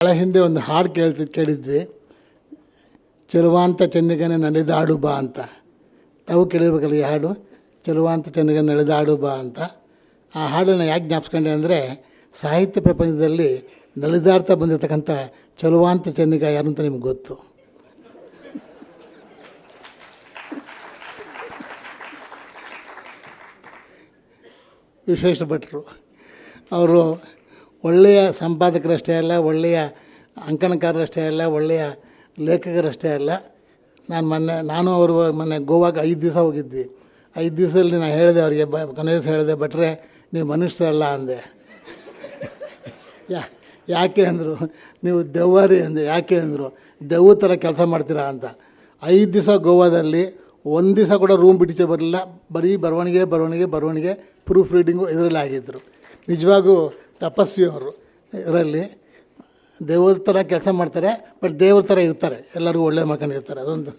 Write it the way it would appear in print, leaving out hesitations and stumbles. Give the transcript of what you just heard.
ಭಾಳ ಹಿಂದೆ ಒಂದು ಹಾಡು ಕೇಳಿದ್ವಿ, ಚೆಲುವಾಂತ ಚೆನ್ನಿಗನೆ ನಡೆದಾಡು ಬಾ ಅಂತ. ತಾವು ಕೇಳಿರ್ಬೇಕಲ್ಲ ಈ ಹಾಡು, ಚೆಲುವಾಂತ ಚೆನ್ನಿಗನೆ ನಡೆದಾಡು ಬಾ ಅಂತ. ಆ ಹಾಡನ್ನು ಯಾಕೆ ಜ್ಞಾಪಿಸ್ಕೊಂಡೆ ಅಂದರೆ, ಸಾಹಿತ್ಯ ಪ್ರಪಂಚದಲ್ಲಿ ನಲಿದಾಡ್ತಾ ಬಂದಿರತಕ್ಕಂಥ ಚೆಲುವಾಂತ ಚೆನ್ನಿಗ ಯಾರು ಅಂತ ನಿಮ್ಗೆ ಗೊತ್ತು. ವಿಶ್ವೇಶ್ವರ ಭಟ್ರು ಅವರು ಒಳ್ಳೆಯ ಸಂಪಾದಕರಷ್ಟೇ ಅಲ್ಲ, ಒಳ್ಳೆಯ ಅಂಕಣಕಾರರಷ್ಟೇ ಅಲ್ಲ, ಒಳ್ಳೆಯ ಲೇಖಕರಷ್ಟೇ ಅಲ್ಲ. ನಾನು ಅವರು ಮೊನ್ನೆ ಗೋವಾಗೆ 5 ದಿವಸ ಹೋಗಿದ್ವಿ. 5 ದಿವಸದಲ್ಲಿ ನಾನು ಹೇಳಿದೆ ಅವರಿಗೆ, ಕೊನೆ ದಿವಸ ಹೇಳಿದೆ, ಭಟ್ರೆ ನೀವು ಮನುಷ್ಯರಲ್ಲ ಅಂದೆ. ಯಾಕೆ ಅಂದರು, ನೀವು ದೆವ್ವರಿ ಅಂದೆ. ಯಾಕೆ ಅಂದರು, ದೆವ್ವ ಥರ ಕೆಲಸ ಮಾಡ್ತೀರಾ ಅಂತ. 5 ದಿವಸ ಗೋವಾದಲ್ಲಿ ಒಂದು ದಿವಸ ಕೂಡ ರೂಮ್ ಬಿಟ್ಟಿಚೆ ಬರಲಿಲ್ಲ. ಬರೀ ಬರವಣಿಗೆ ಪ್ರೂಫ್ ರೀಡಿಂಗು ಇದರಲ್ಲಿ ಆಗಿದ್ದರು. ನಿಜವಾಗೂ ತಪಸ್ವಿ ಅವರು. ಇದರಲ್ಲಿ ದೇವ್ರ ಥರ ಕೆಲಸ ಮಾಡ್ತಾರೆ, ಬಟ್ ದೇವ್ರ ಥರ ಇರ್ತಾರೆ, ಎಲ್ಲರಿಗೂ ಒಳ್ಳೆ ಮಾಡ್ಕೊಂಡಿರ್ತಾರೆ. ಅದೊಂದು